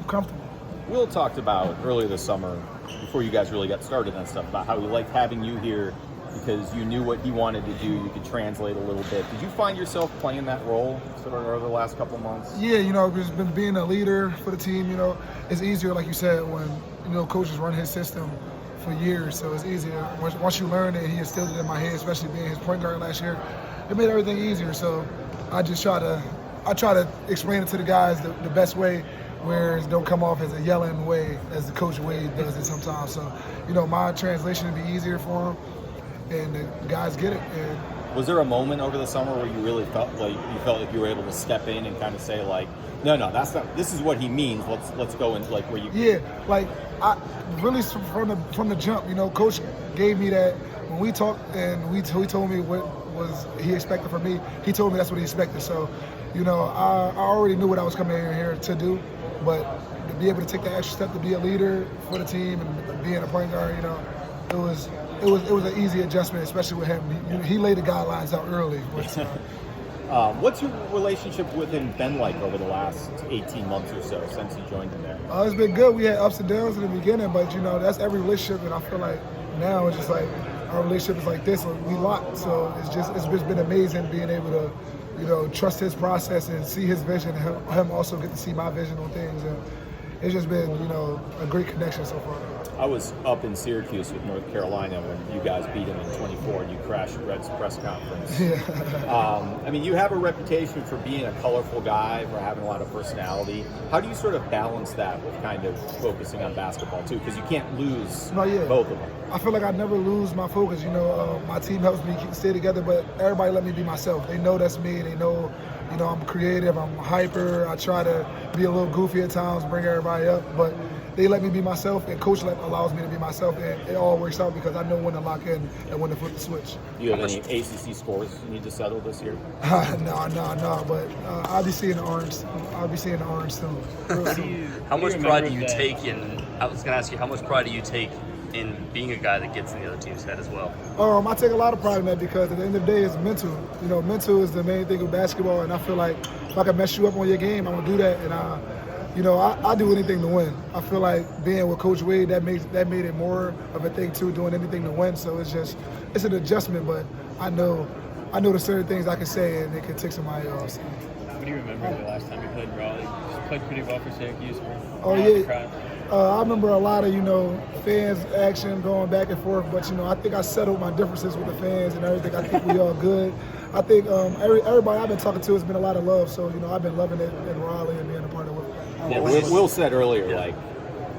comfortable. Will talked about earlier this summer, before you guys really got started on stuff, about how he liked having you here because you knew what he wanted to do. You could translate a little bit. Did you find yourself playing that role sort of over the last couple months? Yeah, just been being a leader for the team. It's easier, like you said, when coaches run his system for years. So it's easier once you learn it. He instilled it in my head, especially being his point guard last year. It made everything easier. So I try to explain it to the guys the best way, where it don't come off as a yelling way as the Coach Wade does it sometimes. So, my translation would be easier for him, and the guys get it. And was there a moment over the summer where you really felt like you were able to step in and kind of say like, no, that's not. This is what he means. Let's go and like where you. Yeah, like I really from the jump. Coach gave me that when we talked, and he told me what was he expected from me. He told me that's what he expected. So, I already knew what I was coming here to do. But to be able to take that extra step to be a leader for the team and being a point guard, it was an easy adjustment, especially with him. He laid the guidelines out early. What's your relationship with him been like over the last 18 months or so since you joined him there? It's been good. We had ups and downs in the beginning, but that's every relationship, and I feel like now it's just like our relationship is like this. We locked, so it's just been amazing being able to. Trust his process and see his vision, and him also get to see my vision on things. And it's just been, a great connection so far. I was up in Syracuse with North Carolina when you guys beat them in 24 and you crashed Red's press conference. Yeah. You have a reputation for being a colorful guy, for having a lot of personality. How do you sort of balance that with kind of focusing on basketball too? Because you can't lose both of them. I feel like I never lose my focus. My team helps me stay together, but everybody let me be myself. They know that's me. They know, I'm creative. I'm hyper. I try to be a little goofy at times, bring everybody up, but they let me be myself, and Coach allows me to be myself, and it all works out because I know when to lock in and when to flip the switch. Do you have any ACC scores you need to settle this year? No, but I'll be seeing the orange. I'll be seeing the orange soon. How much pride do you take in? I was going to ask you, how much pride do you take in being a guy that gets in the other team's head as well? I take a lot of pride in that because at the end of the day, it's mental. Mental is the main thing with basketball, and I feel like if I can mess you up on your game, I'm gonna do that, and I do anything to win. I feel like being with Coach Wade, that made it more of a thing too, doing anything to win. So it's an adjustment, but I know there's certain things I can say and it can take somebody else. What do you remember the last time you played in Raleigh? You played pretty well for Syracuse. Oh yeah. I remember a lot of fans action going back and forth, but I think I settled my differences with the fans and everything. I think we all good. I think everybody I've been talking to has been a lot of love. So I've been loving it in Raleigh and being a part of it. Yeah, Will said earlier, like,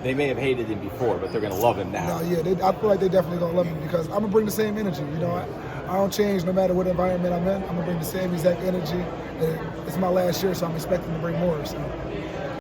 they may have hated him before, but they're going to love him now. No, yeah, I feel like they definitely going to love him because I'm going to bring the same energy. I don't change no matter what environment I'm in. I'm going to bring the same exact energy. And it's my last year, so I'm expecting to bring more. So.